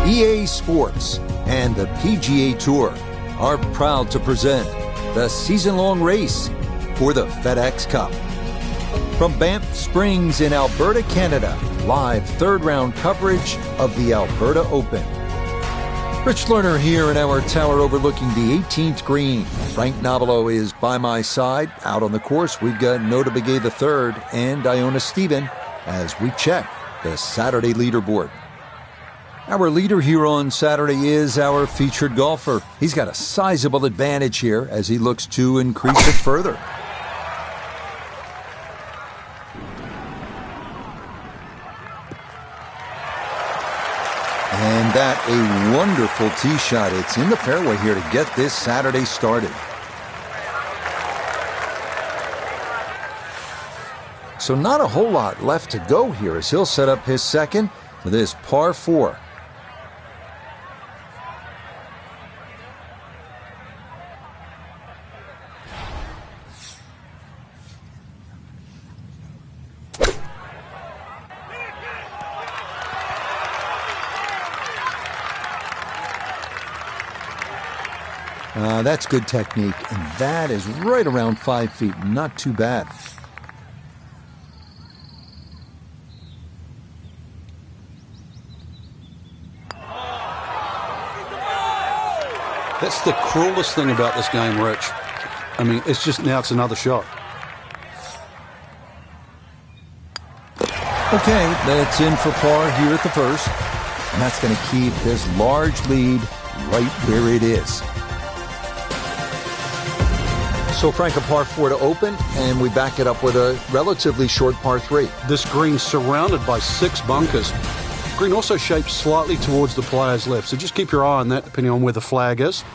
EA Sports and the PGA Tour are proud to present the season-long race for the FedEx Cup. From Banff Springs in Alberta, Canada, live third-round coverage of the Alberta Open. Rich Lerner here in our tower overlooking the 18th green. Frank Nobilo is by my side. Out on the course, we've got Nota Begay III and Iona Stephen as we check the Saturday leaderboard. Our leader here on Saturday is our featured golfer. He's got a sizable advantage here as he looks to increase it further. And that a wonderful tee shot. It's in the fairway here to get this Saturday started. So not a whole lot left to go here as he'll set up his second for this par 4. That's good technique, and that is right around 5 feet. Not too bad. That's the cruelest thing about this game, Rich. I mean, it's just now it's another shot. Okay, that's in for par here at the first, and that's going to keep this large lead right where it is. So, Frank, a par 4 to open, and we back it up with a relatively short par 3. This green's surrounded by 6 bunkers. Green also shaped slightly towards the player's left, so just keep your eye on that depending on where the flag is.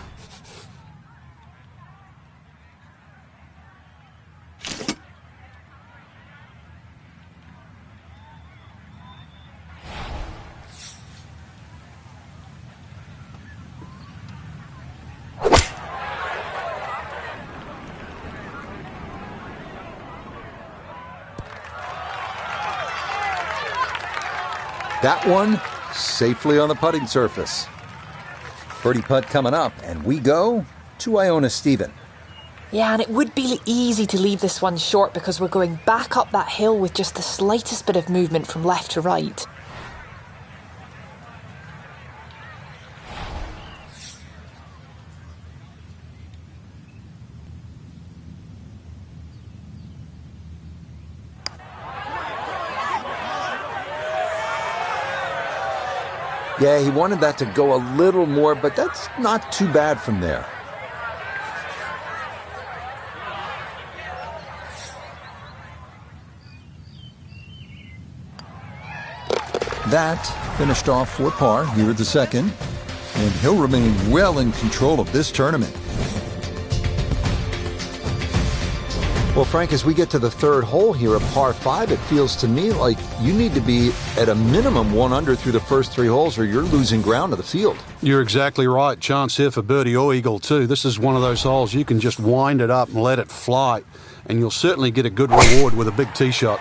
That one safely on the putting surface. Birdie putt coming up, and we go to Iona Stephen. Yeah, and it would be easy to leave this one short because we're going back up that hill with just the slightest bit of movement from left to right. Yeah, he wanted that to go a little more, but that's not too bad from there. That finished off for par here at the second, and he'll remain well in control of this tournament. Well, Frank, as we get to the third hole here at par 5, it feels to me like you need to be at a minimum 1 under through the first 3 holes or you're losing ground to the field. You're exactly right. Chance here for birdie or eagle too. This is one of those holes you can just wind it up and let it fly, and you'll certainly get a good reward with a big tee shot.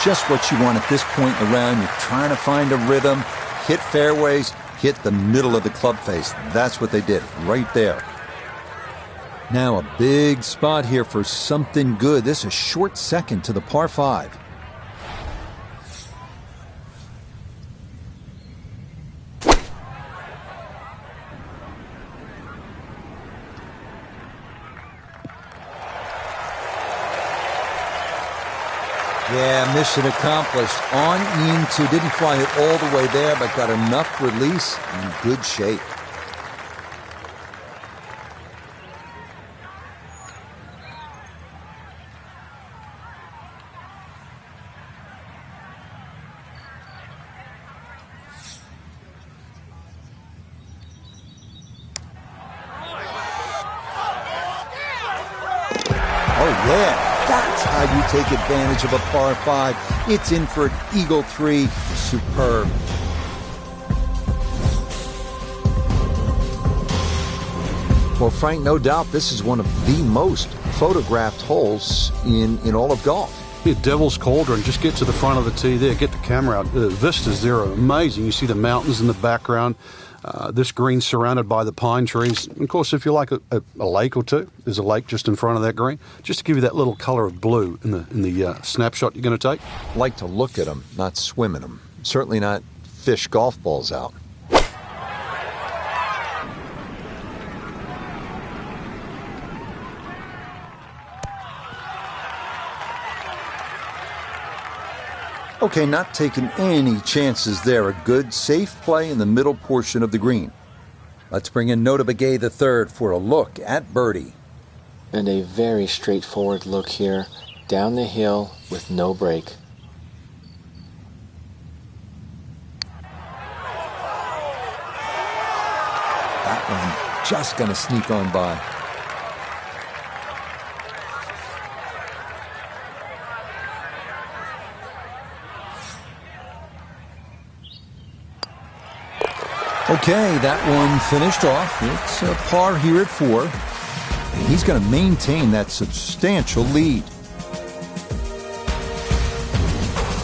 Just what you want at this point in the round. You're trying to find a rhythm, hit fairways, hit the middle of the club face. That's what they did right there. Now a big spot here for something good. This is a short second to the par 5. Yeah, mission accomplished. On into, didn't fly it all the way there, but got enough release in good shape. Oh, yeah. That's how you take advantage of a par 5. It's in for an eagle 3. Superb. Well, Frank, no doubt this is one of the most photographed holes in all of golf. Yeah, Devil's Cauldron, just get to the front of the tee there, get the camera out. The vistas there are amazing. You see the mountains in the background. This green surrounded by the pine trees. Of course, if you like a lake or two, there's a lake just in front of that green, just to give you that little colour of blue in the snapshot you're going to take. Like to look at them, not swim in them. Certainly not fish golf balls out. Okay, not taking any chances there. A good, safe play in the middle portion of the green. Let's bring in ModeㅅAlberta III for a look at birdie. And a very straightforward look here, down the hill with no break. That one just going to sneak on by. Okay, that one finished off. It's a par here at 4. And he's going to maintain that substantial lead.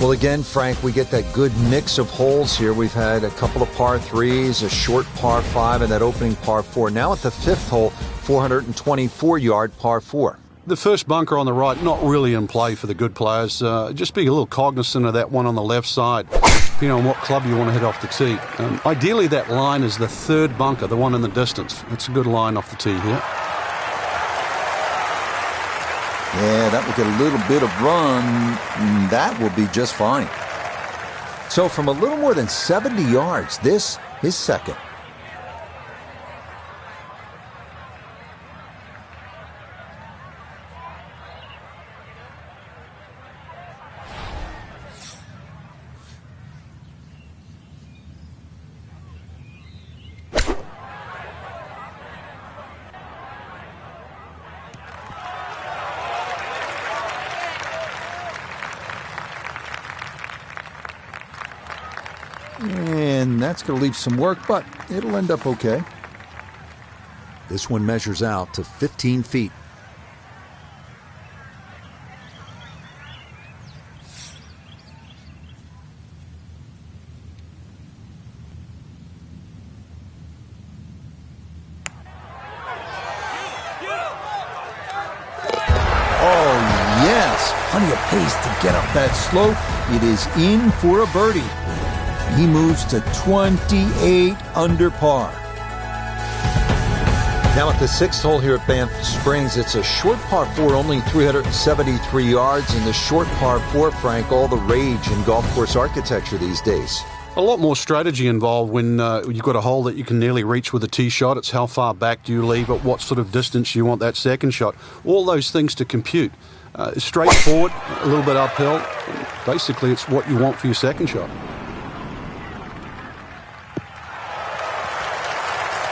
Well, again, Frank, we get that good mix of holes here. We've had a couple of par 3s, a short par 5, and that opening par 4. Now at the 5th hole, 424-yard par 4. The first bunker on the right, not really in play for the good players. Just be a little cognizant of that one on the left side, depending on what club you want to hit off the tee. Ideally, that line is the 3rd bunker, the one in the distance. It's a good line off the tee here. Yeah, that will get a little bit of run. That will be just fine. So from a little more than 70 yards, this is second. And that's going to leave some work, but it'll end up okay. This one measures out to 15 feet. Oh, yes. Plenty of pace to get up that slope. It is in for a birdie. He moves to 28 under par. Now at the 6th hole here at Banff Springs, it's a short par 4, only 373 yards. And the short par 4, Frank, all the rage in golf course architecture these days. A lot more strategy involved when you've got a hole that you can nearly reach with a tee shot. It's how far back do you leave it, what sort of distance you want that second shot. All those things to compute. Straightforward, a little bit uphill. Basically, it's what you want for your second shot.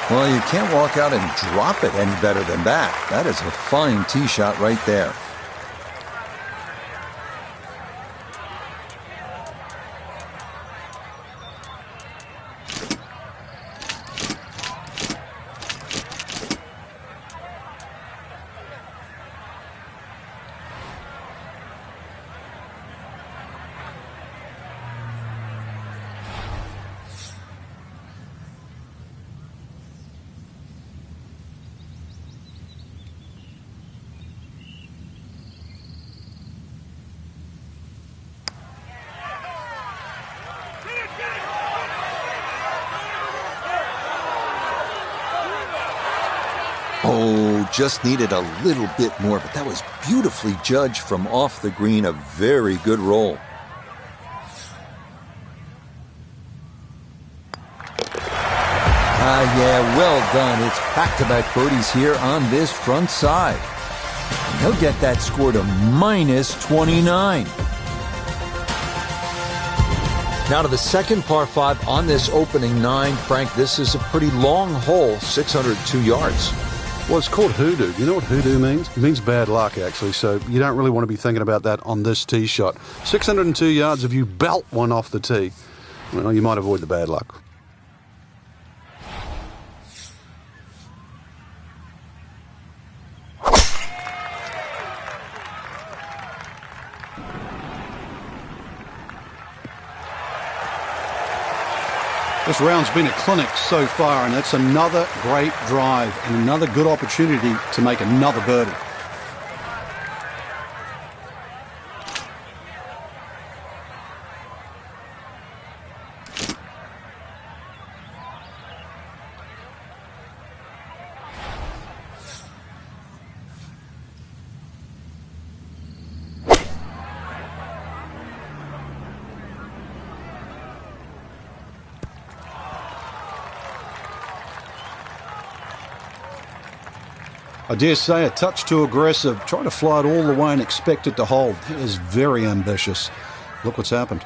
Well, you can't walk out and drop it any better than that. That is a fine tee shot right there. Oh, just needed a little bit more, but that was beautifully judged from off the green. A very good roll. Yeah, well done. It's back-to-back birdies here on this front side. And he'll get that score to minus 29. Now to the second par 5 on this opening 9. Frank, this is a pretty long hole, 602 yards. Well, it's called hoodoo. You know what hoodoo means? It means bad luck, actually, so you don't really want to be thinking about that on this tee shot. 602 yards, if you belt one off the tee, well, you might avoid the bad luck. This round's been a clinic so far, and that's another great drive and another good opportunity to make another birdie. I dare say a touch too aggressive, trying to fly it all the way and expect it to hold. That is very ambitious. Look what's happened.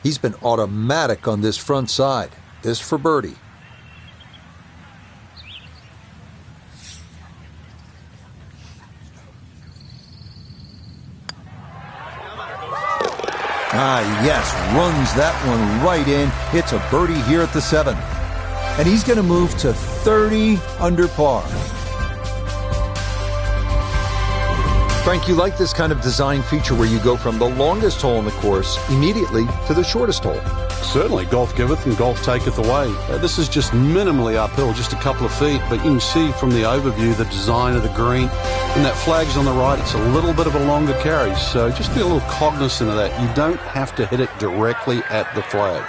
He's been automatic on this front side. This for birdie. Yes, runs that one right in. It's a birdie here at the 7th. And he's going to move to 30 under par. Frank, you like this kind of design feature where you go from the longest hole in the course immediately to the shortest hole? Certainly, golf giveth and golf taketh away. This is just minimally uphill, just a couple of feet, but you can see from the overview the design of the green. And that flag's on the right, it's a little bit of a longer carry, so just be a little cognizant of that. You don't have to hit it directly at the flag.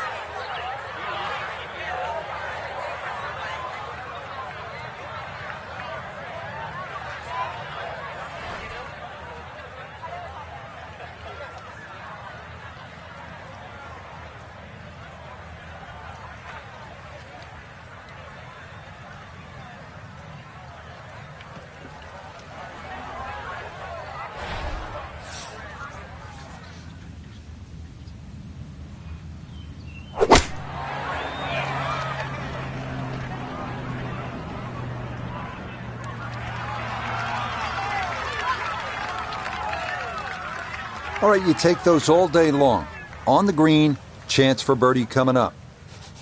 All right, you take those all day long. On the green, chance for birdie coming up.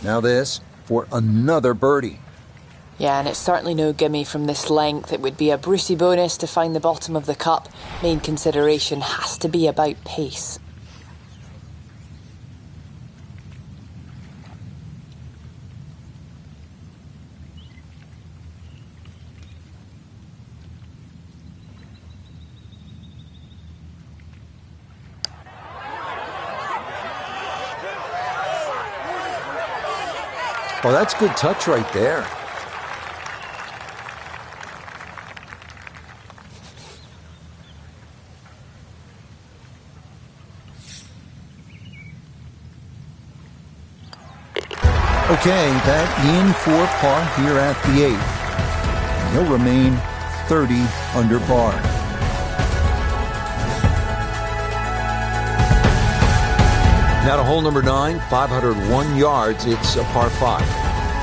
Now this for another birdie. Yeah, and it's certainly no gimme from this length. It would be a Brucey bonus to find the bottom of the cup. Main consideration has to be about pace. Oh, that's good touch right there. Okay, that in for par here at the 8th. He'll remain 30 under par. Now to hole number 9, 501 yards. It's a par 5.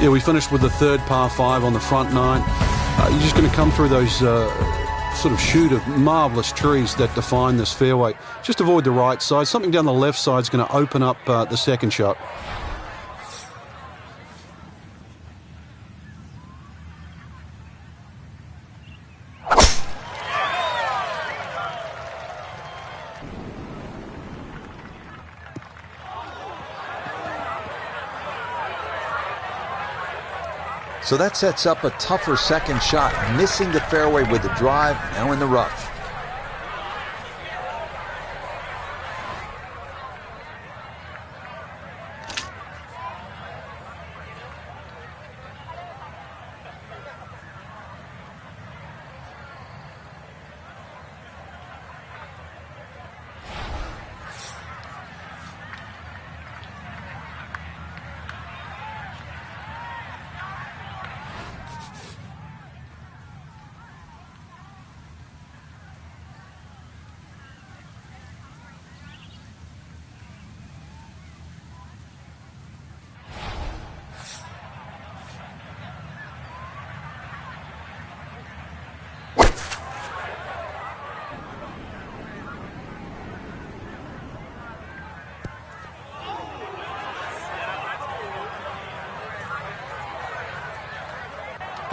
Yeah, we finished with the third par 5 on the front 9. You're just going to come through those sort of chute of marvellous trees that define this fairway. Just avoid the right side. Something down the left side is going to open up the second shot. So that sets up a tougher second shot, missing the fairway with the drive, now in the rough.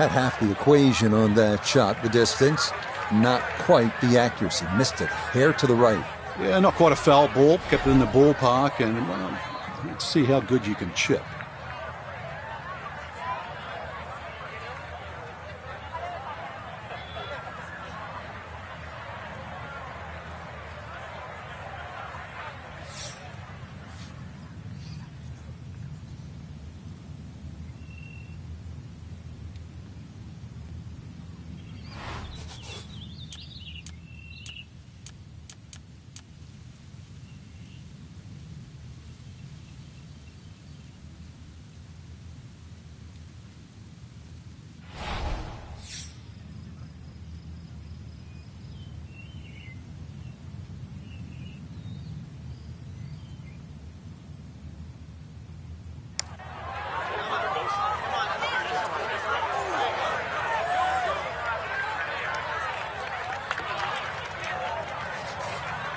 Had half the equation on that shot. The distance, not quite the accuracy. Missed it hair to the right. Yeah, not quite a foul ball. Kept it in the ballpark, and well, let's see how good you can chip.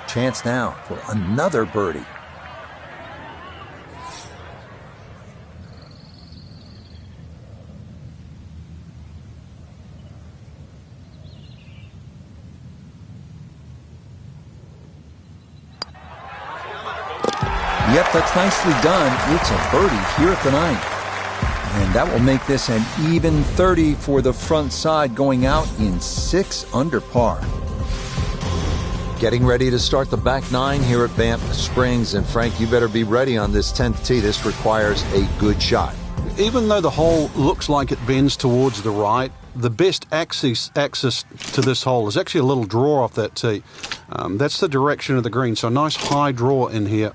Chance now for another birdie. Yep, that's nicely done. It's a birdie here at the ninth. And that will make this an even 30 for the front side, going out in 6 under par. Getting ready to start the back nine here at Banff Springs. And Frank, you better be ready on this 10th tee. This requires a good shot. Even though the hole looks like it bends towards the right, the best access to this hole is actually a little draw off that tee. That's the direction of the green, so a nice high draw in here.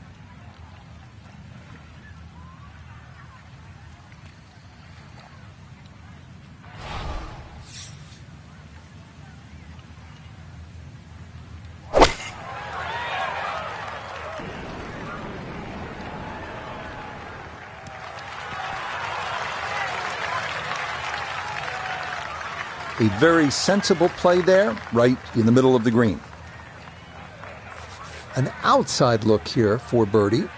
A very sensible play there, right in the middle of the green. An outside look here for birdie.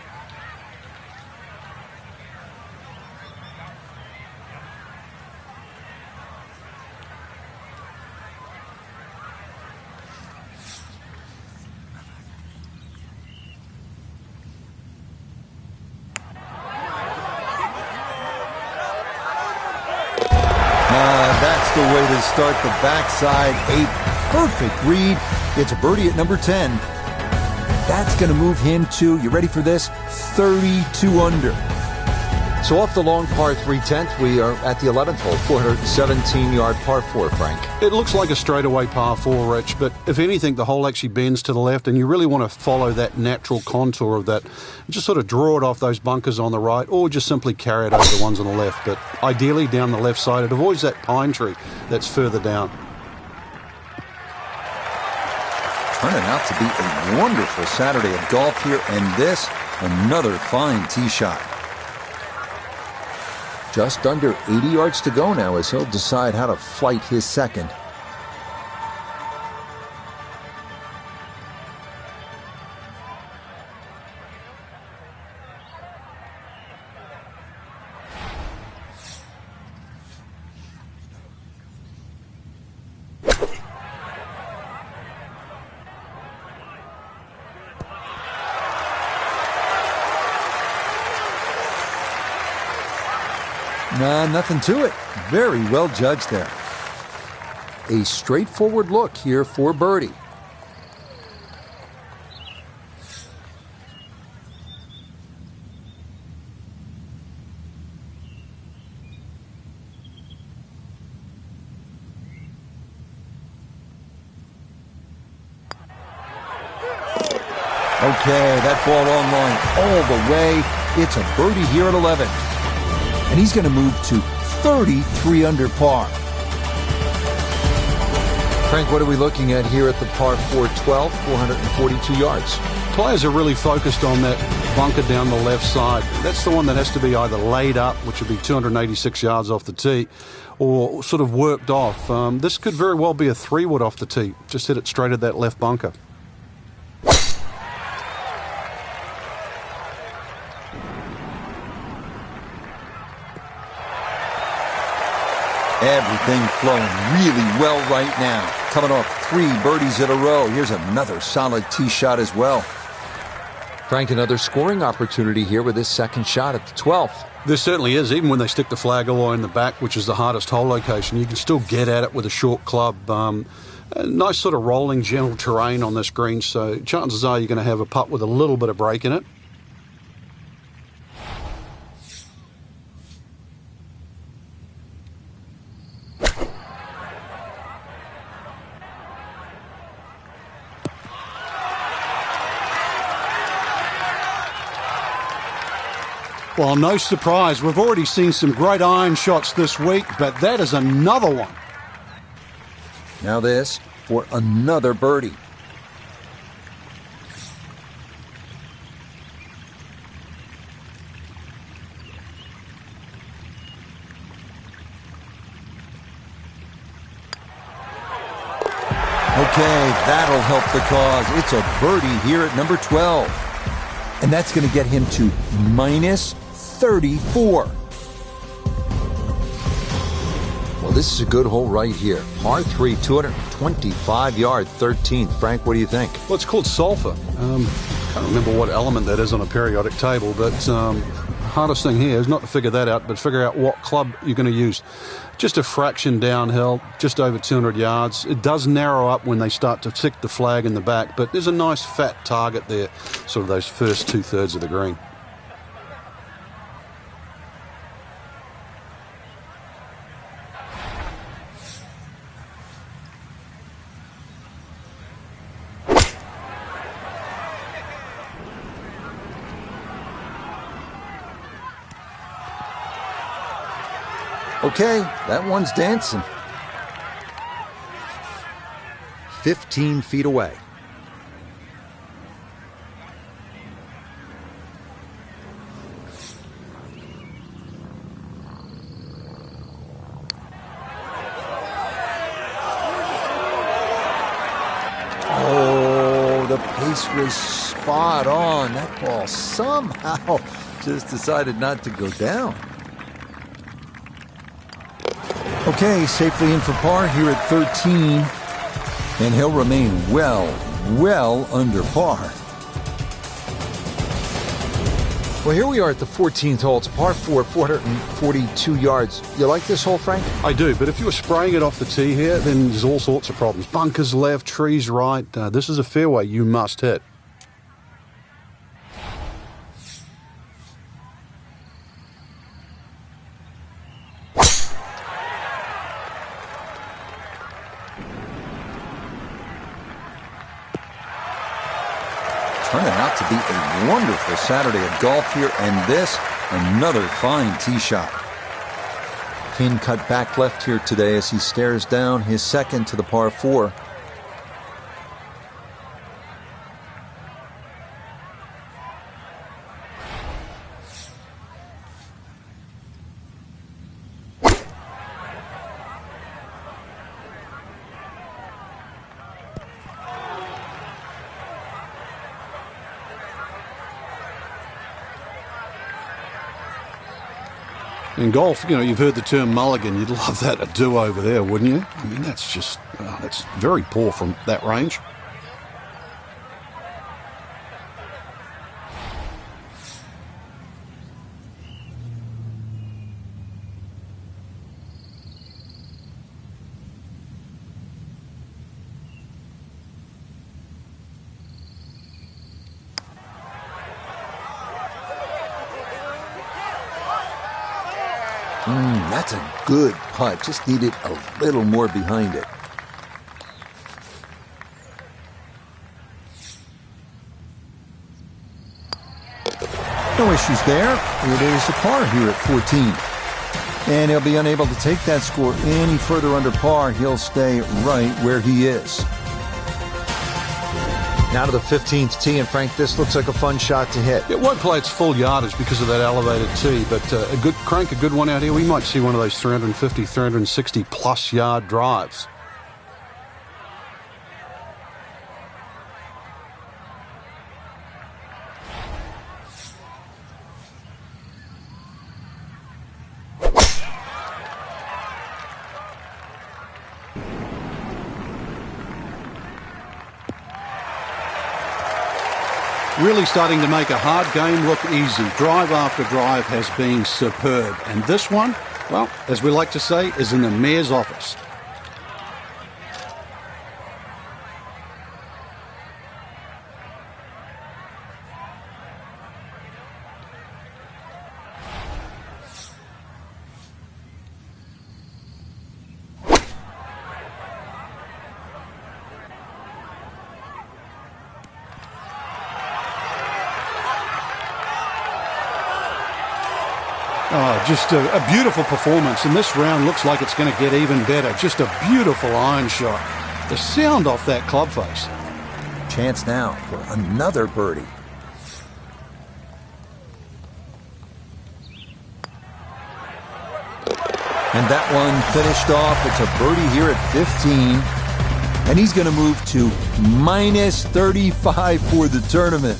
That's the way to start the backside. A perfect read. It's a birdie at number 10. That's going to move him to, you ready for this, 32 under. So off the long par 3/10, we are at the 11th hole, 417-yard par 4, Frank. It looks like a straightaway par 4, Rich, but if anything, the hole actually bends to the left, and you really want to follow that natural contour of that. Just sort of draw it off those bunkers on the right, or just simply carry it over the ones on the left. But ideally, down the left side, it avoids that pine tree that's further down. Turning out to be a wonderful Saturday of golf here, and this, another fine tee shot. Just under 80 yards to go now as he'll decide how to flight his second. Nothing to it. Very well judged there. A straightforward look here for birdie. Okay, that ball on line all the way. It's a birdie here at 11. And he's going to move to 33 under par. Frank, what are we looking at here at the par 412, 442 yards? Players are really focused on that bunker down the left side. That's the one that has to be either laid up, which would be 286 yards off the tee, or sort of worked off. This could very well be a 3-wood off the tee. Just hit it straight at that left bunker. Everything flowing really well right now. Coming off 3 birdies in a row. Here's another solid tee shot as well. Frank, another scoring opportunity here with this second shot at the 12th. There certainly is. Even when they stick the flag all the way in the back, which is the hardest hole location, you can still get at it with a short club. A nice sort of rolling, gentle terrain on this green, so chances are you're going to have a putt with a little bit of break in it. Well, no surprise. We've already seen some great iron shots this week, but that is another one. Now this for another birdie. Okay, that'll help the cause. It's a birdie here at number 12. And that's going to get him to minus 34. Well, this is a good hole right here. Par 3, 225 yard, 13th. Frank, what do you think? Well, it's called sulfur. Can't remember what element that is on a periodic table, but hardest thing here is not to figure that out, but figure out what club you're going to use. Just a fraction downhill, just over 200 yards. It does narrow up when they start to stick the flag in the back, but there's a nice fat target there, sort of those first 2/3 of the green. Okay, that one's dancing. 15 feet away. Oh, the pace was spot on. That ball somehow just decided not to go down. Okay, safely in for par here at 13. And he'll remain well under par. Well, here we are at the 14th hole. It's a par 4, 442 yards. You like this hole, Frank? I do, but if you were spraying it off the tee here, then there's all sorts of problems. Bunkers left, trees right. This is a fairway you must hit. Turning out to be a wonderful Saturday of golf here, and this, another fine tee shot. Pin cut back left here today as he stares down his second to the par 4. In golf, you know, you've heard the term mulligan. You'd love that, a do-over there, wouldn't you? I mean, that's just, that's very poor from that range. That's a good putt. Just needed a little more behind it. No issues there. It is a par here at 14. And he'll be unable to take that score any further under par. He'll stay right where he is. Now to the 15th tee, and Frank, this looks like a fun shot to hit. It won't play its full yardage because of that elevated tee, but a good one out here. We might see one of those 350, 360 plus yard drives. Really starting to make a hard game look easy. Drive after drive has been superb. And this one, well, as we like to say, is in the mayor's office. Oh, just a beautiful performance, and this round looks like it's going to get even better. Just a beautiful iron shot. The sound off that club face. Chance now for another birdie. And that one finished off. It's a birdie here at 15. And he's going to move to minus 35 for the tournament.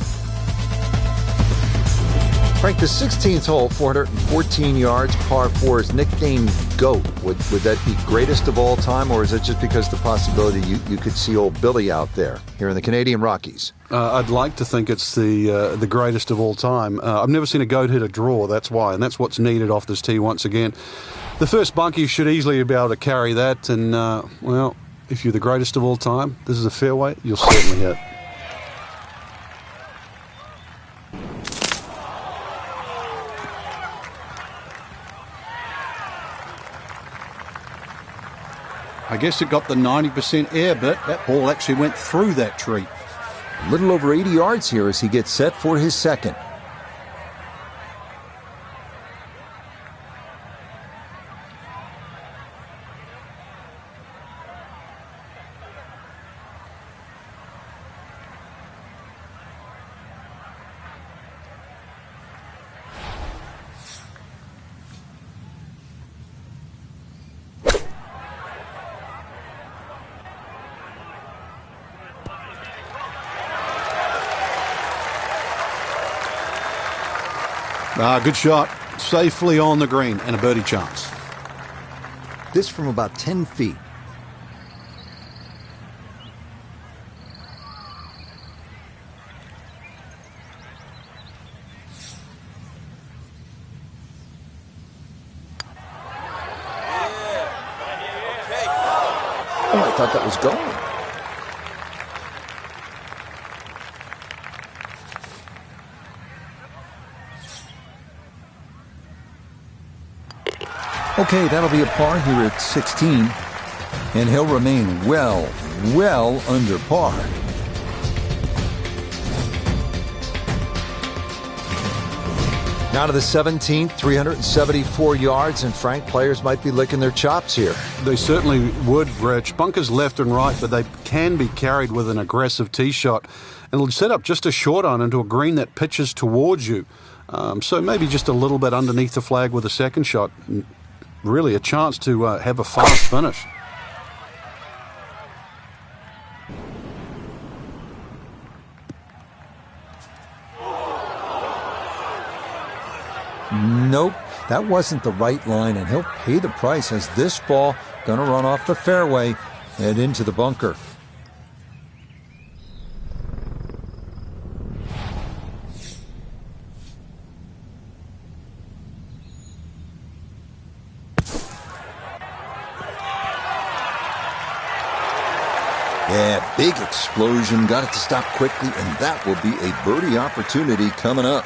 Frank, the 16th hole, 414 yards, par 4, is nicknamed GOAT. Would that be greatest of all time, or is it just because the possibility you could see old Billy out there here in the Canadian Rockies? I'd like to think it's the greatest of all time. I've never seen a GOAT hit a draw, that's why, and that's what's needed off this tee once again. The first bunkie should easily be able to carry that, and, well, if you're the greatest of all time, this is a fairway, you'll certainly hit. I guess it got the 90% air bit. That ball actually went through that tree. A little over 80 yards here as he gets set for his second. Good shot. Safely on the green and a birdie chance. This from about 10 feet. Oh, I thought that was going. Okay, that'll be a par here at 16, and he'll remain well under par. Now to the 17th, 374 yards, and Frank, players might be licking their chops here. They certainly would, Rich. Bunkers left and right, but they can be carried with an aggressive tee shot. And it'll set up just a short iron into a green that pitches towards you. So maybe just a little bit underneath the flag with a second shot. Really a chance to have a fast finish. Nope, that wasn't the right line, and he'll pay the price as this ball gonna run off the fairway and into the bunker. Yeah, big explosion, got it to stop quickly, and that will be a birdie opportunity coming up.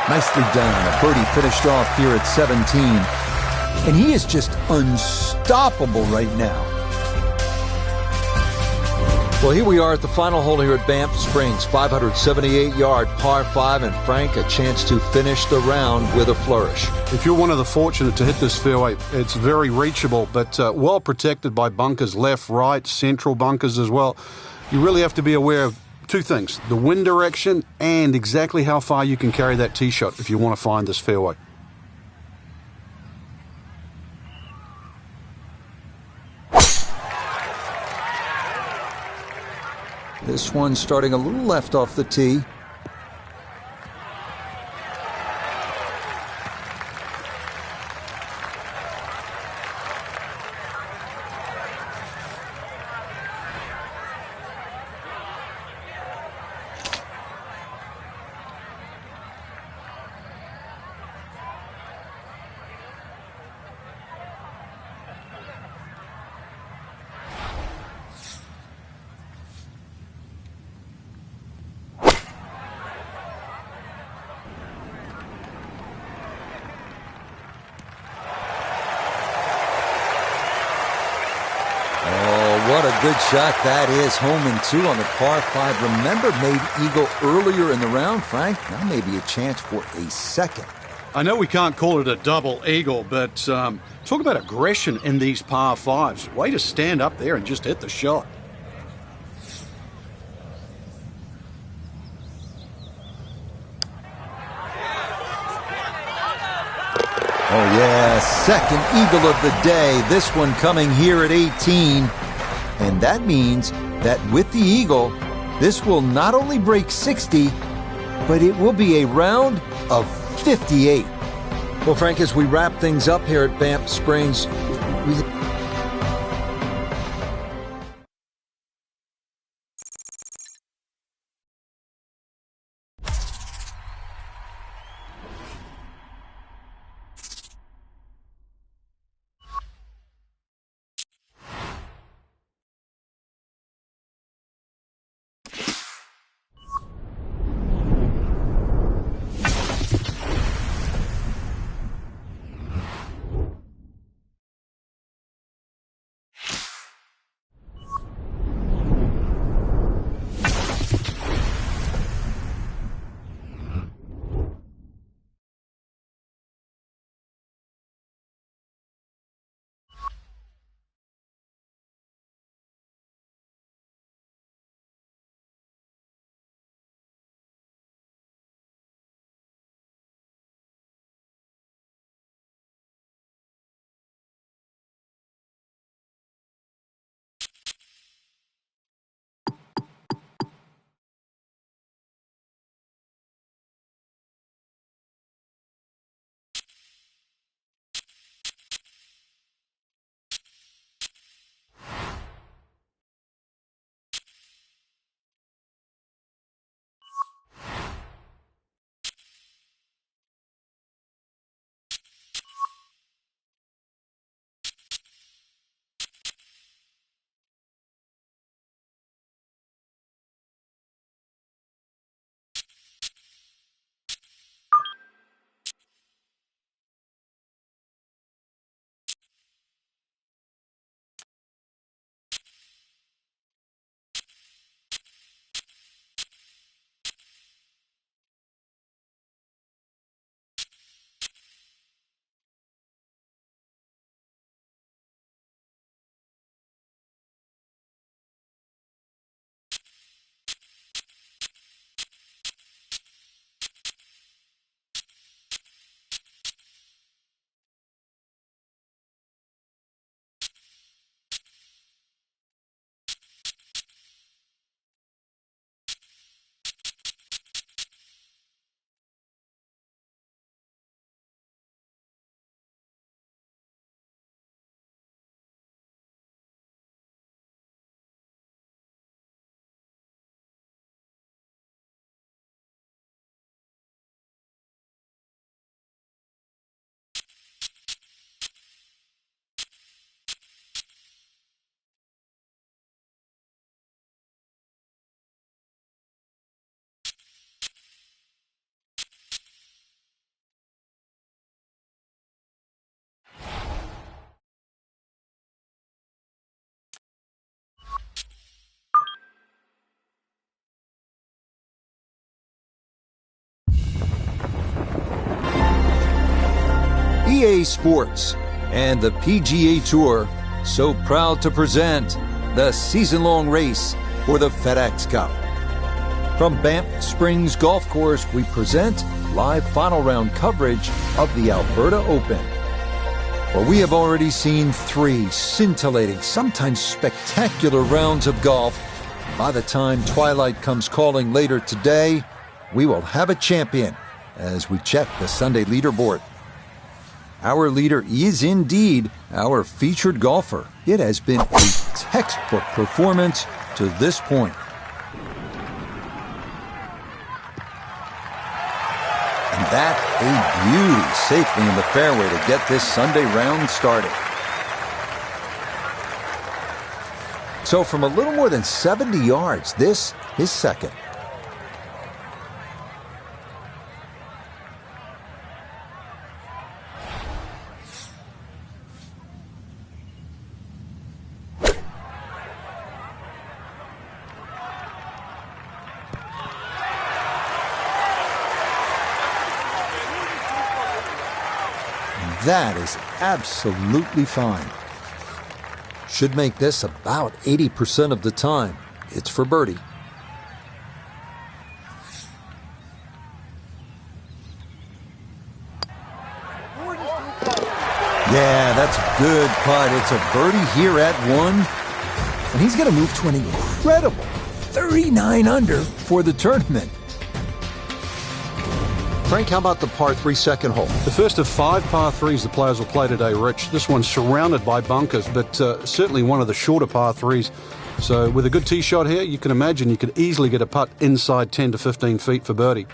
Nicely done. A birdie finished off here at 17. And he is just unstoppable right now. Well, here we are at the final hole here at Banff Springs. 578-yard par 5, and Frank, a chance to finish the round with a flourish. If you're one of the fortunate to hit this fairway, it's very reachable, but well protected by bunkers, left, right, central bunkers as well. You really have to be aware of two things: the wind direction and exactly how far you can carry that tee shot if you want to find this fairway. This one starting a little left off the tee. good shot that is. Home and 2 on the par 5. Remember, made eagle earlier in the round, Frank. Now maybe a chance for a second. I know we can't call it a double eagle, but talk about aggression in these par 5s. Way to stand up there and just hit the shot. Oh, yeah, second eagle of the day. This one coming here at 18. And that means that with the eagle, this will not only break 60, but it will be a round of 58. Well, Frank, as we wrap things up here at Banff Springs, EA Sports and the PGA Tour so proud to present the season-long race for the FedEx Cup. From Banff Springs Golf Course, we present live final round coverage of the Alberta Open. Well, we have already seen 3 scintillating, sometimes spectacular rounds of golf. By the time twilight comes calling later today, we will have a champion as we check the Sunday leaderboard. Our leader is indeed our featured golfer. It has been a textbook performance to this point. And that a beauty safely in the fairway to get this Sunday round started. So from a little more than 70 yards, this is second. that is absolutely fine. Should make this about 80% of the time. It's for birdie. Yeah, that's a good putt. It's a birdie here at 1. And he's going to move to an incredible 39 under for the tournament. Frank, how about the par 3 second hole? The first of 5 par 3s the players will play today, Rich. This one's surrounded by bunkers, but certainly one of the shorter par 3s. So with a good tee shot here, you can imagine you could easily get a putt inside 10 to 15 feet for birdie.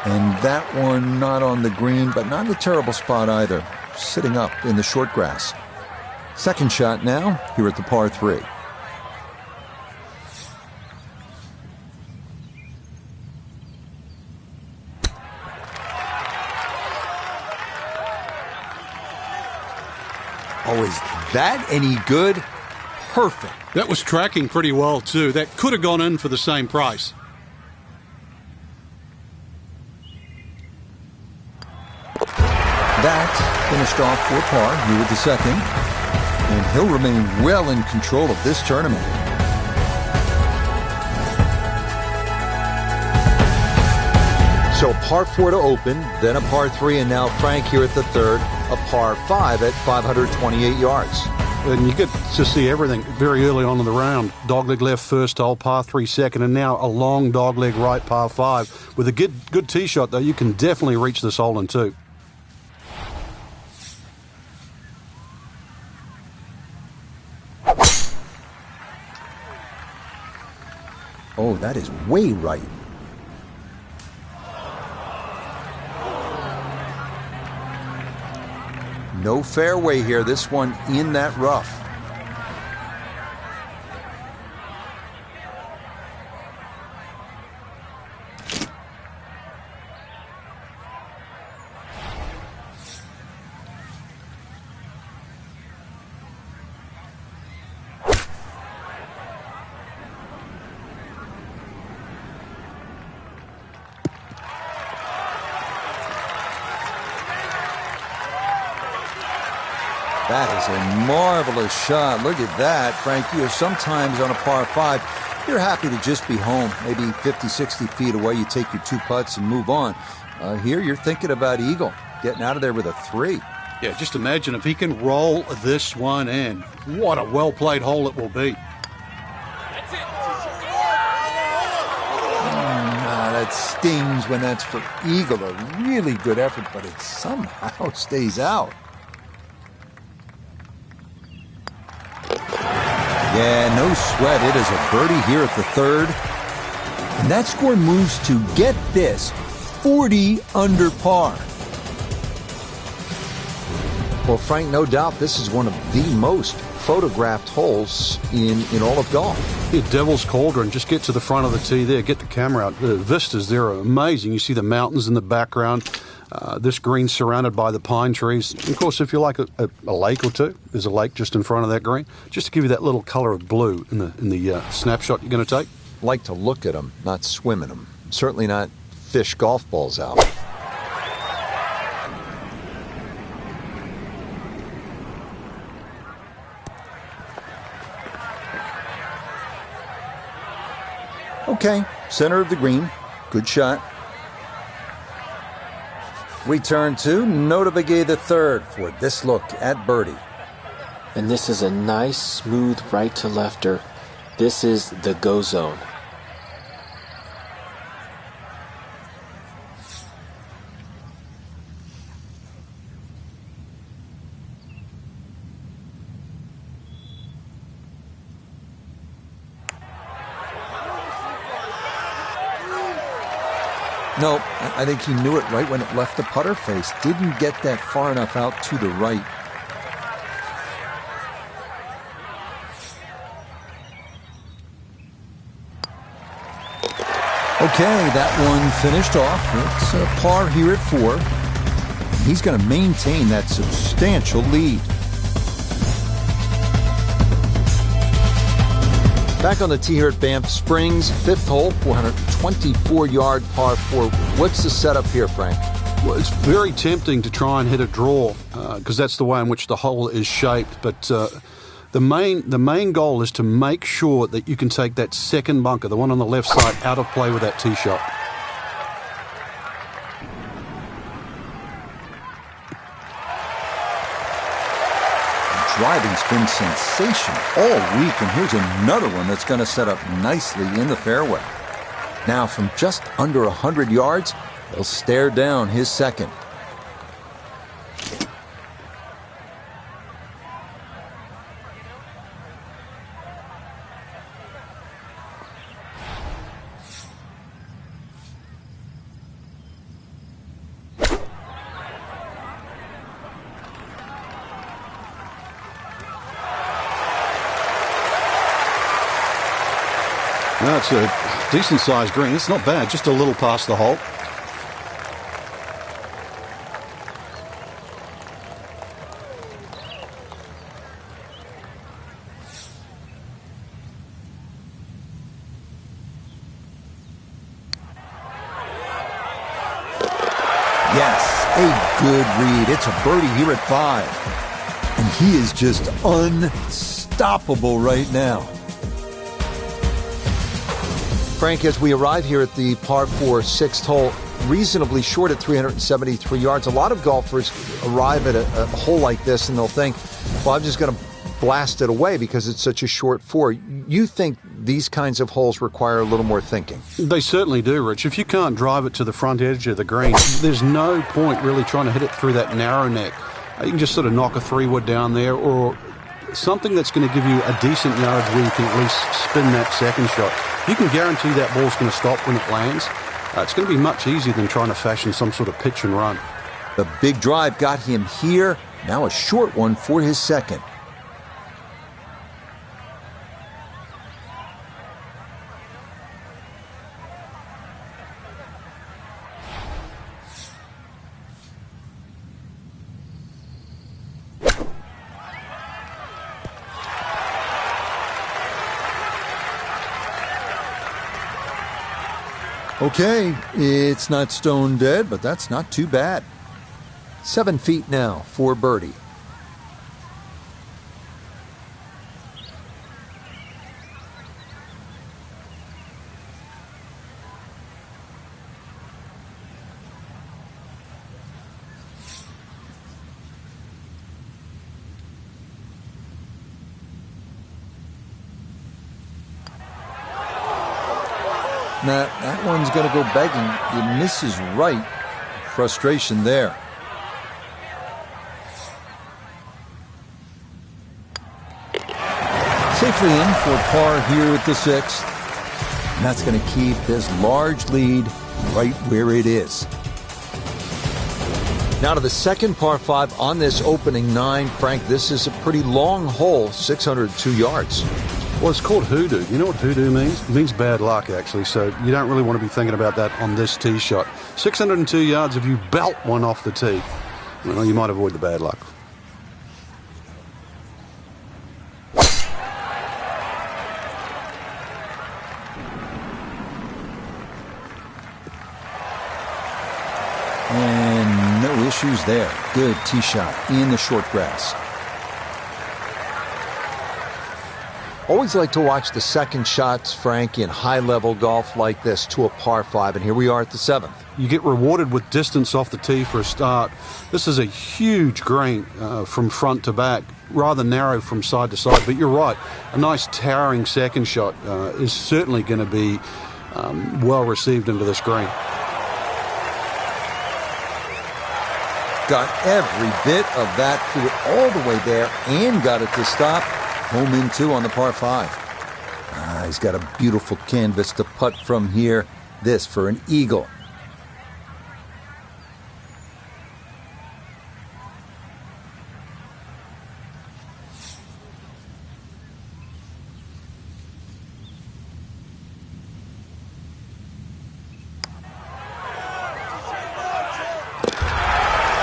And that one not on the green, but not in a terrible spot either. Sitting up in the short grass. Second shot now, here at the par 3. Oh, is that any good? Perfect. That was tracking pretty well, too. That could have gone in for the same price. That finished off for par here with the second, and he'll remain well in control of this tournament. So par 4 to open, then a par 3, and now Frank here at the third, a par 5 at 528 yards. And you get to see everything very early on in the round. Dogleg left first hole, par 3 second, and now a long dogleg right, par 5. With a good tee shot, though, you can definitely reach this hole in 2. Oh, that is way right. No fairway here. This one in that rough. That is a marvelous shot. Look at that, Frank. You know, sometimes on a par 5, you're happy to just be home. Maybe 50, 60 feet away, you take your 2 putts and move on. Here, you're thinking about eagle, getting out of there with a 3. Yeah, just imagine if he can roll this one in. What a well-played hole it will be. That stings when that's for eagle. A really good effort, but it somehow stays out. Yeah, no sweat. It is a birdie here at the third. And that score moves to, get this, 40 under par. Well, Frank, no doubt this is one of the most photographed holes in all of golf. Yeah, Devil's Cauldron, just get to the front of the tee there, get the camera out. The vistas there are amazing. You see the mountains in the background. This green surrounded by the pine trees. And of course, if you like a lake or two, there's a lake just in front of that green, just to give you that little color of blue in the snapshot you're going to take. Like to look at them, not swim in them. Certainly not fish golf balls out. Okay, center of the green. Good shot. We turn to ModeㅅAlberta the third for this look at birdie. And this is a nice, smooth right to lefter. This is the go zone. No, I think he knew it right when it left the putter face. Didn't get that far enough out to the right. Okay, that one finished off. It's a par here at 4. He's going to maintain that substantial lead. Back on the tee here at Banff Springs, 5th hole, 424-yard par 4. What's the setup here, Frank? Well, it's very tempting to try and hit a draw because that's the way in which the hole is shaped. But the main goal is to make sure that you can take that second bunker, the one on the left side, out of play with that tee shot. Driving's been sensational all week, and here's another one that's going to set up nicely in the fairway. Now, from just under 100 yards, he'll stare down his second. No, it's a decent-sized green. It's not bad, just a little past the hole. Yes, a good read. It's a birdie here at 5. And he is just unstoppable right now. Frank, as we arrive here at the par 4 6th hole, reasonably short at 373 yards, a lot of golfers arrive at a hole like this and they'll think, well, I'm just going to blast it away because it's such a short 4. You think these kinds of holes require a little more thinking? They certainly do, Rich. If you can't drive it to the front edge of the green, there's no point really trying to hit it through that narrow neck. You can just sort of knock a 3-wood down there or something that's going to give you a decent yardage where you can at least spin that second shot. You can guarantee that ball's going to stop when it lands. It's going to be much easier than trying to fashion some sort of pitch and run. The big drive got him here. Now a short one for his second. Okay, it's not stone dead, but that's not too bad. 7 feet now for birdie. Now, that one's going to go begging. It misses right. Frustration there. Safely in for par here at the 6th. And that's going to keep this large lead right where it is. Now to the second par 5 on this opening 9. Frank, this is a pretty long hole, 602 yards. Well, it's called hoodoo. You know what hoodoo means? It means bad luck, actually, so you don't really want to be thinking about that on this tee shot. 602 yards, if you belt one off the tee, well, you might avoid the bad luck. And no issues there. Good tee shot in the short grass. Always like to watch the second shots, Frank, in high-level golf like this to a par 5, and here we are at the 7th. You get rewarded with distance off the tee for a start. This is a huge green from front to back, rather narrow from side to side, but you're right. A nice towering second shot is certainly going to be well received into this green. Got every bit of that, threw it all the way there, and got it to stop. Home in 2 on the par 5. He's got a beautiful canvas to putt from here. This for an eagle.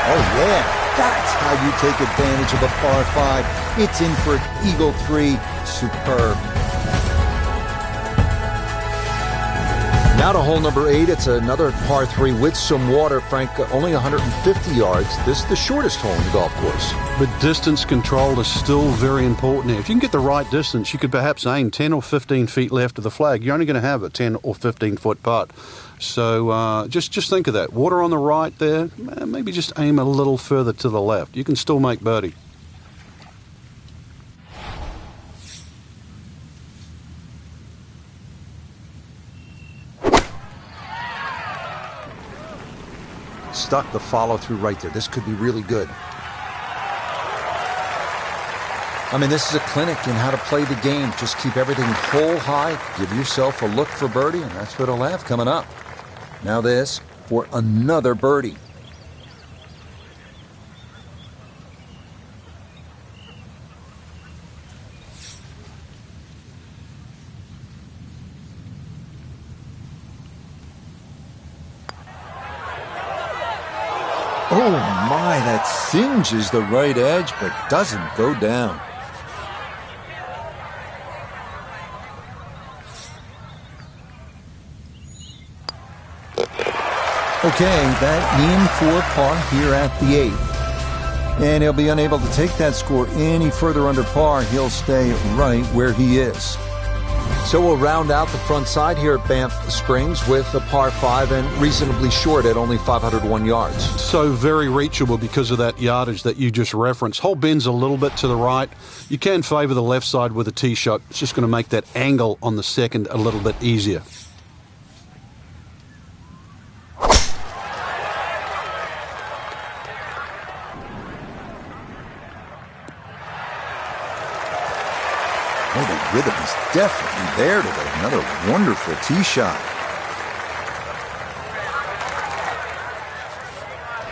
Oh yeah, that's how you take advantage of a par 5. It's in for an eagle 3. Superb. Now to hole number 8. It's another par 3 with some water, Frank. Only 150 yards. This is the shortest hole in the golf course. But distance control is still very important here. If you can get the right distance, you could perhaps aim 10 or 15 feet left of the flag. You're only going to have a 10 or 15 foot putt. So just think of that. Water on the right there, maybe just aim a little further to the left. You can still make birdie. Stuck the follow through right there. This could be really good. I mean, this is a clinic in how to play the game. Just keep everything hole high. Give yourself a look for birdie, and that's what he'll have coming up. Now this for another birdie. Oh my, that singes the right edge, but doesn't go down. Okay, that in for par here at the 8th. And he'll be unable to take that score any further under par. He'll stay right where he is. So we'll round out the front side here at Banff Springs with a par 5 and reasonably short at only 501 yards. So very reachable because of that yardage that you just referenced. Hole bends a little bit to the right. You can favor the left side with a tee shot. It's just going to make that angle on the second a little bit easier. Oh, the rhythm is definitely there today. Another wonderful tee shot.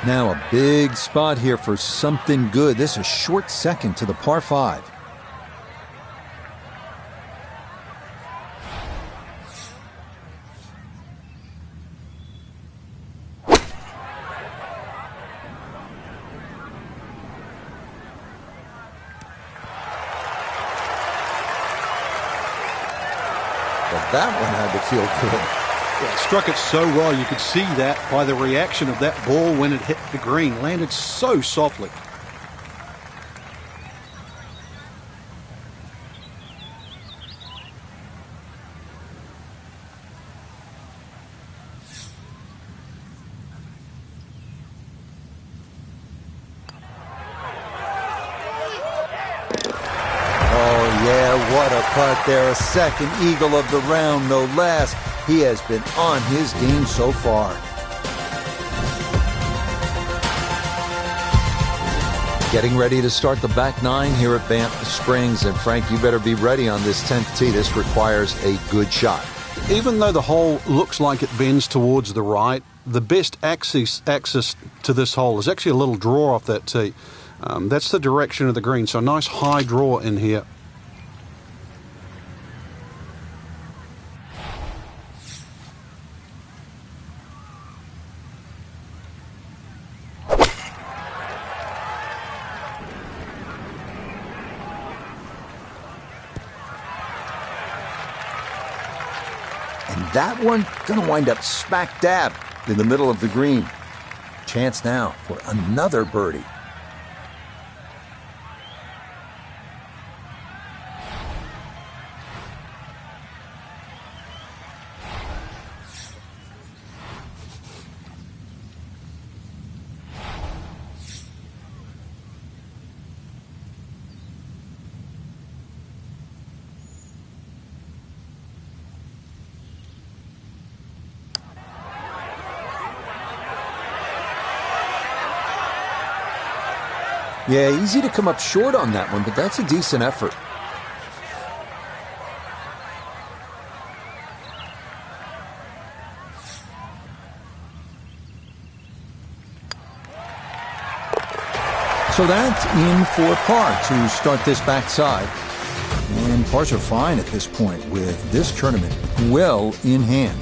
Now a big spot here for something good. This is a short second to the par 5. That one had to feel good. Yeah, it struck it so well. You could see that by the reaction of that ball when it hit the green. Landed so softly. What a putt there. A second eagle of the round, no less. He has been on his game so far. Getting ready to start the back 9 here at Banff Springs. And Frank, you better be ready on this 10th tee. This requires a good shot. Even though the hole looks like it bends towards the right, the best access to this hole is actually a little draw off that tee. That's the direction of the green. So a nice high draw in here. And that one going to wind up smack dab in the middle of the green. Chance now for another birdie. Yeah, easy to come up short on that one, but that's a decent effort. So that's in for par to start this backside. And pars are fine at this point with this tournament well in hand.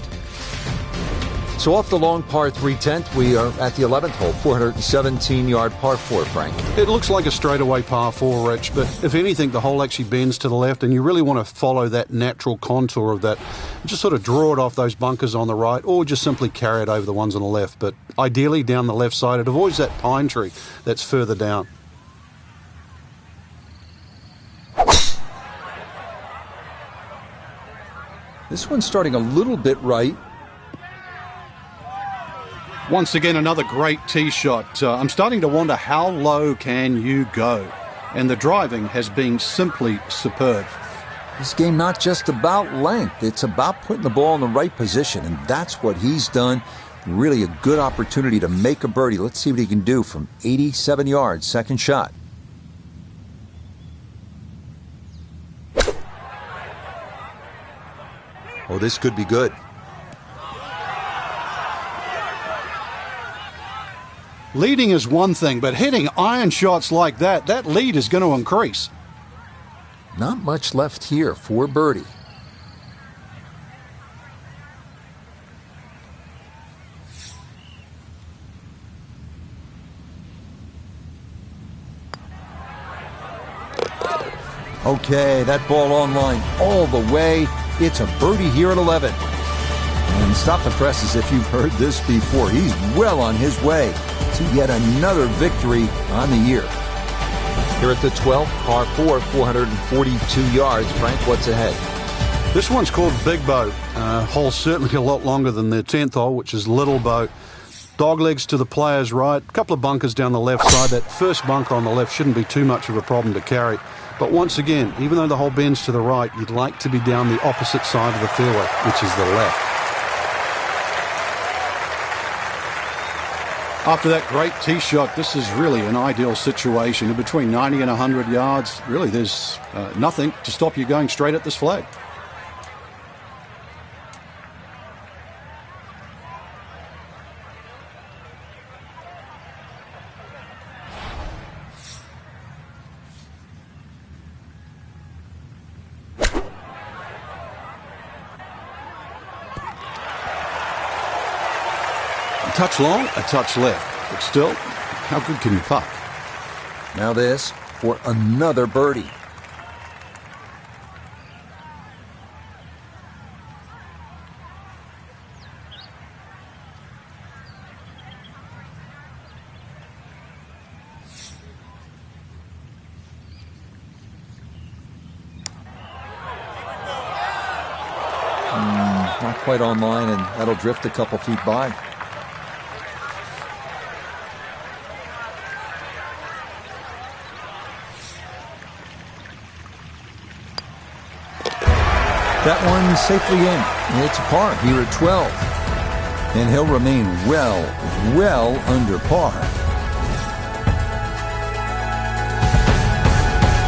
So off the long par 3/10, we are at the 11th hole, 417-yard par 4, Frank. It looks like a straightaway par 4, Rich, but if anything, the hole actually bends to the left, and you really want to follow that natural contour of that. Just sort of draw it off those bunkers on the right, or just simply carry it over the ones on the left. But ideally, down the left side, it avoids that pine tree that's further down. This one's starting a little bit right. Once again, another great tee shot. I'm starting to wonder how low can you go? And the driving has been simply superb. This game not just about length, it's about putting the ball in the right position, and that's what he's done. Really a good opportunity to make a birdie. Let's see what he can do from 87 yards, second shot. Oh, this could be good. Leading is one thing, but hitting iron shots like that, that lead is going to increase. Not much left here for birdie. Okay, that ball on line all the way. It's a birdie here at 11. And stop the presses if you've heard this before. He's well on his way to yet another victory on the year. Here at the 12th, par 4, 442 yards. Frank, what's ahead? This one's called Big Boat. Hole's certainly a lot longer than the 10th hole, which is Little Boat. Dog legs to the player's right. A couple of bunkers down the left side. That first bunker on the left shouldn't be too much of a problem to carry. But once again, even though the hole bends to the right, you'd like to be down the opposite side of the fairway, which is the left. After that great tee shot, this is really an ideal situation. In between 90 and 100 yards, really there's nothing to stop you going straight at this flag. A touch long, a touch left. But still, how good can you putt? Now this for another birdie. Not quite on line, and that'll drift a couple feet by. That one safely in. It's a par here at 12. And he'll remain well under par.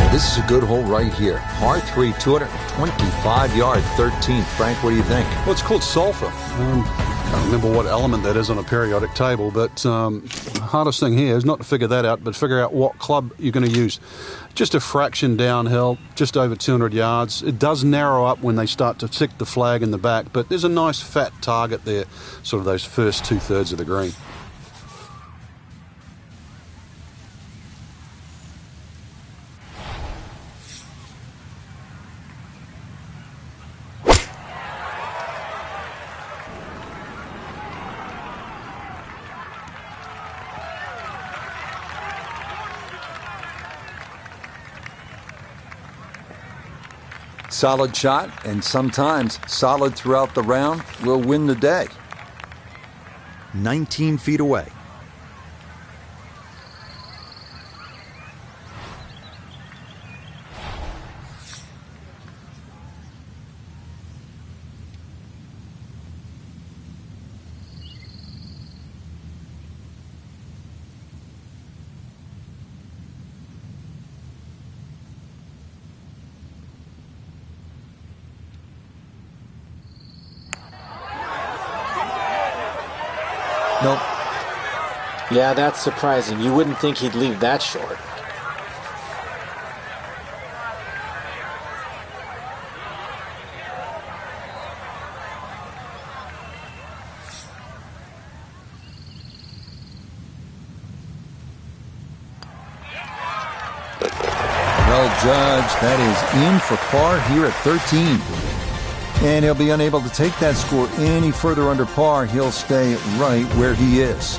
Well, this is a good hole right here. Par 3, 225 yard, 13th. Frank, what do you think? Well, it's called sulfur. I can't remember what element that is on a periodic table, but the hardest thing here is not to figure that out, but figure out what club you're going to use. Just a fraction downhill, just over 200 yards. It does narrow up when they start to stick the flag in the back, but there's a nice fat target there, sort of those first two-thirds of the green. Solid shot, and sometimes solid throughout the round, will win the day. 19 feet away. Nope. Yeah, that's surprising. You wouldn't think he'd leave that short. Well judged. That is in for par here at 13. And he'll be unable to take that score any further under par. He'll stay right where he is.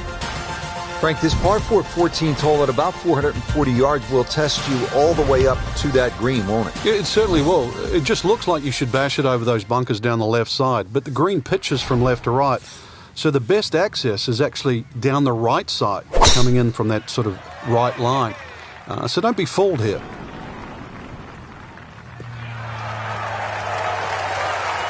Frank, this par 4 14th hole at about 440 yards will test you all the way up to that green, won't it? Yeah, it certainly will. It just looks like you should bash it over those bunkers down the left side, but the green pitches from left to right. So the best access is actually down the right side, coming in from that sort of right line. So don't be fooled here.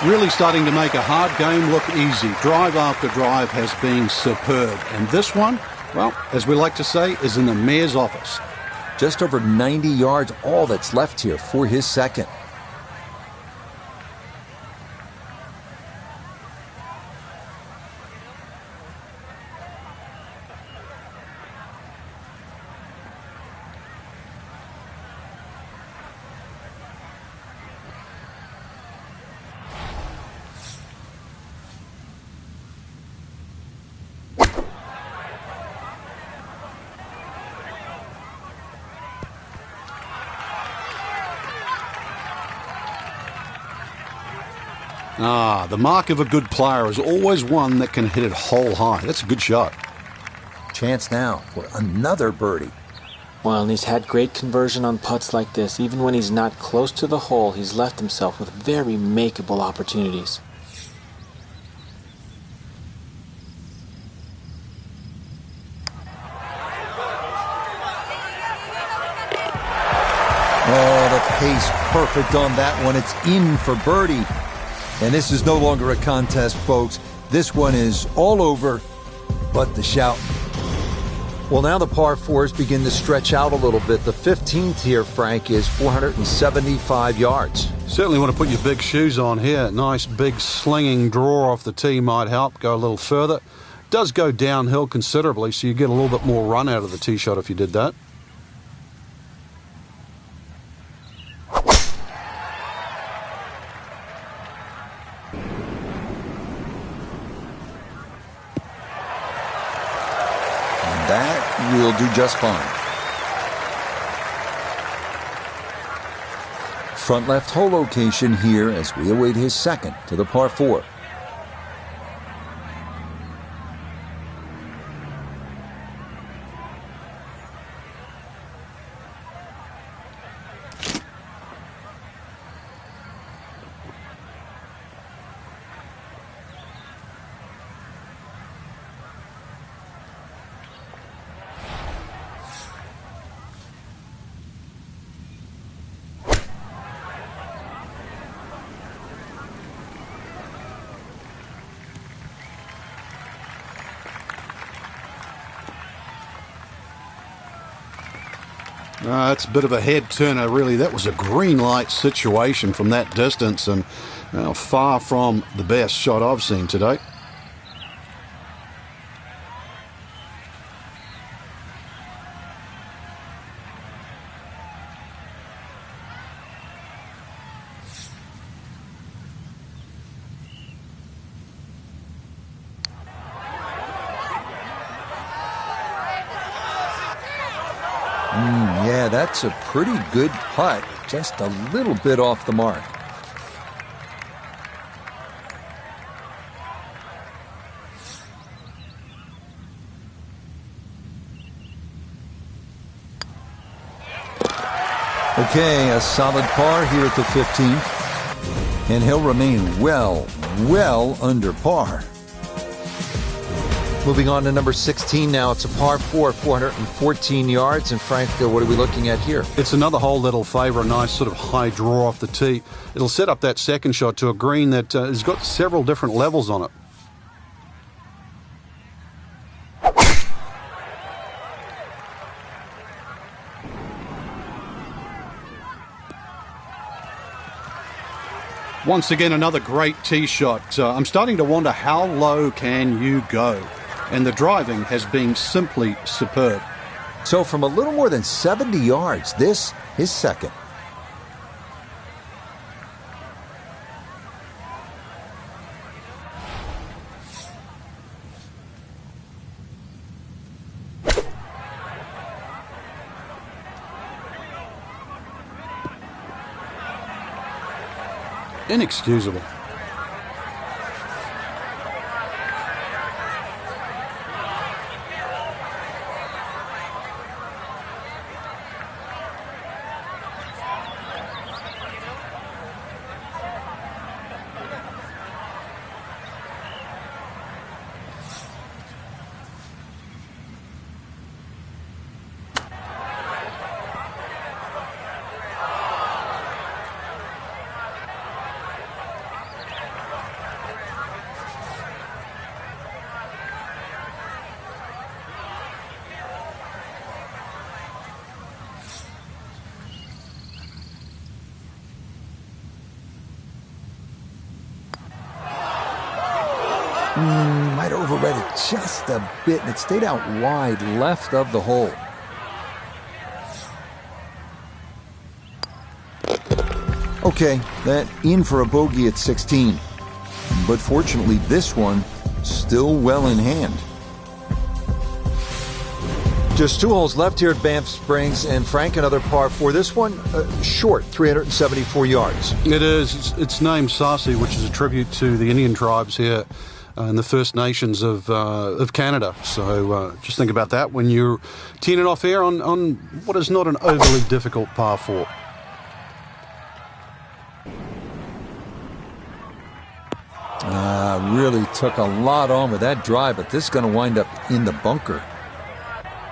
Really starting to make a hard game look easy. Drive after drive has been superb. And this one, well, as we like to say, is in the mayor's office. Just over 90 yards, all that's left here for his second. The mark of a good player is always one that can hit it hole high. That's a good shot. Chance now for another birdie. Well, and he's had great conversion on putts like this. Even when he's not close to the hole, he's left himself with very makeable opportunities. Oh, the pace perfect on that one. It's in for birdie. And this is no longer a contest, folks. This one is all over but the shout. Well, now the par fours begin to stretch out a little bit. The 15th here, Frank, is 475 yards. Certainly want to put your big shoes on here. Nice big slinging draw off the tee might help. Go a little further. Does go downhill considerably, so you get a little bit more run out of the tee shot if you did that. Will do just fine. Front left hole location here as we await his second to the par 4. That's a bit of a head turner, really. That was a green light situation from that distance, and far from the best shot I've seen today. Yeah, that's a pretty good putt. Just a little bit off the mark. Okay, a solid par here at the 15th. And he'll remain well under par. Moving on to number 16 now. It's a par 4, 414 yards. And Frank, what are we looking at here? It's another hole that'll favour a nice sort of high draw off the tee. It'll set up that second shot to a green that has got several different levels on it. Once again, another great tee shot. I'm starting to wonder, how low can you go? and the driving has been simply superb. So from a little more than 70 yards, this is second. Inexcusable. Might have overread it just a bit, and it stayed out wide left of the hole. Okay, that in for a bogey at 16. But fortunately, this one still well in hand. Just 2 holes left here at Banff Springs, and Frank, another par 4. This one short, 374 yards. It is. It's named Sarcee, which is a tribute to the Indian tribes here and the First Nations of Canada. So just think about that when you're teeing it off here on what is not an overly difficult par 4. Really took a lot on with that drive, but this is going to wind up in the bunker.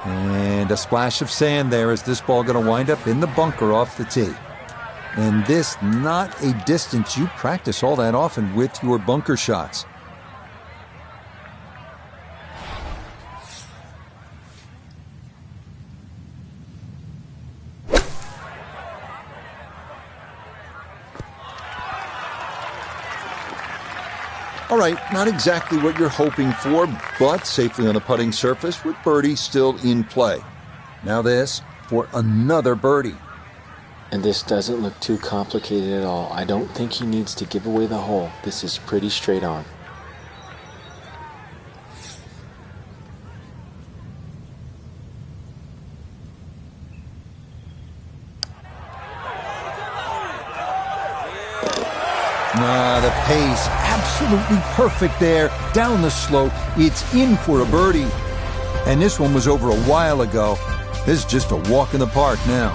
And a splash of sand there. Is this ball going to wind up in the bunker off the tee? And this, not a distance you practice all that often with your bunker shots. All right, not exactly what you're hoping for, but safely on the putting surface with birdie still in play. Now this for another birdie. And this doesn't look too complicated at all. I don't think he needs to give away the hole. This is pretty straight on. The pace, absolutely perfect there, down the slope. It's in for a birdie. And this one was over a while ago. This is just a walk in the park now.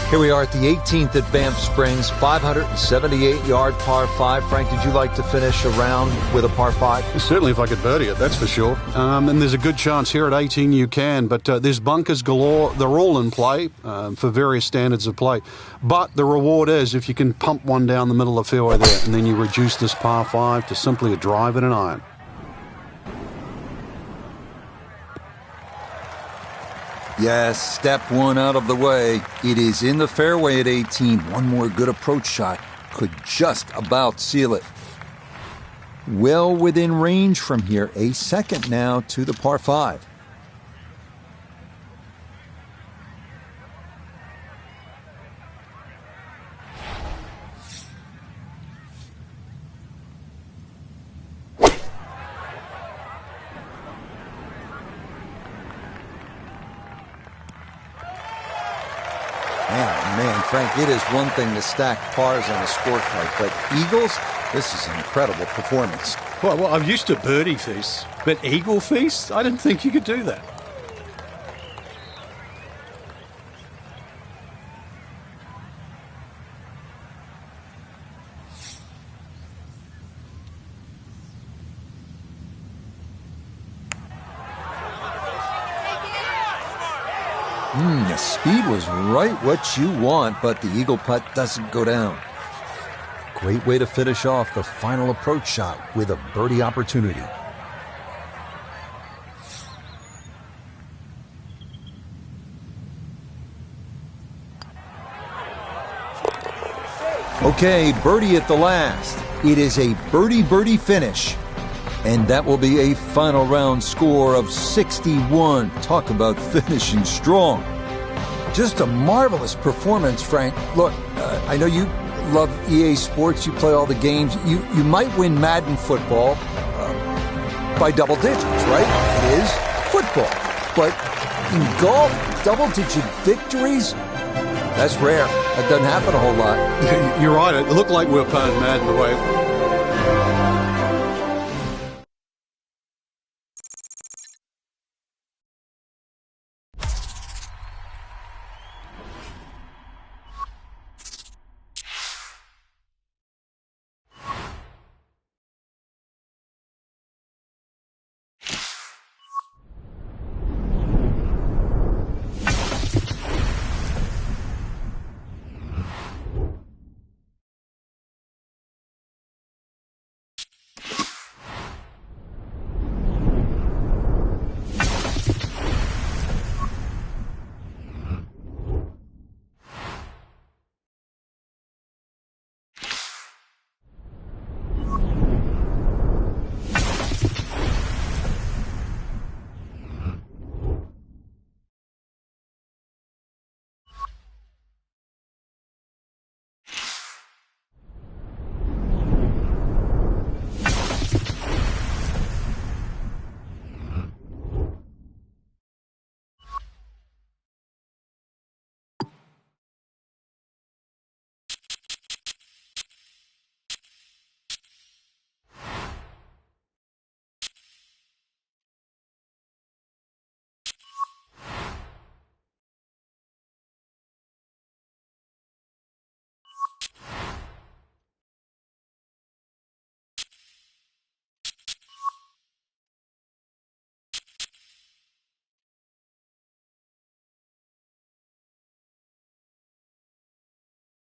Here we are at the 18th at Banff Springs, 578-yard par 5. Frank, did you like to finish a round with a par 5? Certainly if I could birdie it, that's for sure. And there's a good chance here at 18 you can, but there's bunkers galore. They're all in play for various standards of play. But the reward is if you can pump one down the middle of the fairway there, and then you reduce this par 5 to simply a drive and an iron. Yes, step one out of the way. It is in the fairway at 18. One more good approach shot could just about seal it. Well within range from here. A second now to the par 5. Man, Frank, it is one thing to stack pars on a scorecard, but Eagles, this is an incredible performance. Well, I'm used to birdie feasts, but eagle feasts? I didn't think you could do that. The speed was right what you want, but the eagle putt doesn't go down. Great way to finish off the final approach shot with a birdie opportunity. Okay, birdie at the last. It is a birdie finish. And that will be a final round score of 61. Talk about finishing strong. Just a marvelous performance, Frank. Look, I know you love EA Sports. You play all the games. You might win Madden football by double digits, right? It is football. But in golf, double-digit victories, that's rare. That doesn't happen a whole lot. You're right. It looked like we were playing Madden the way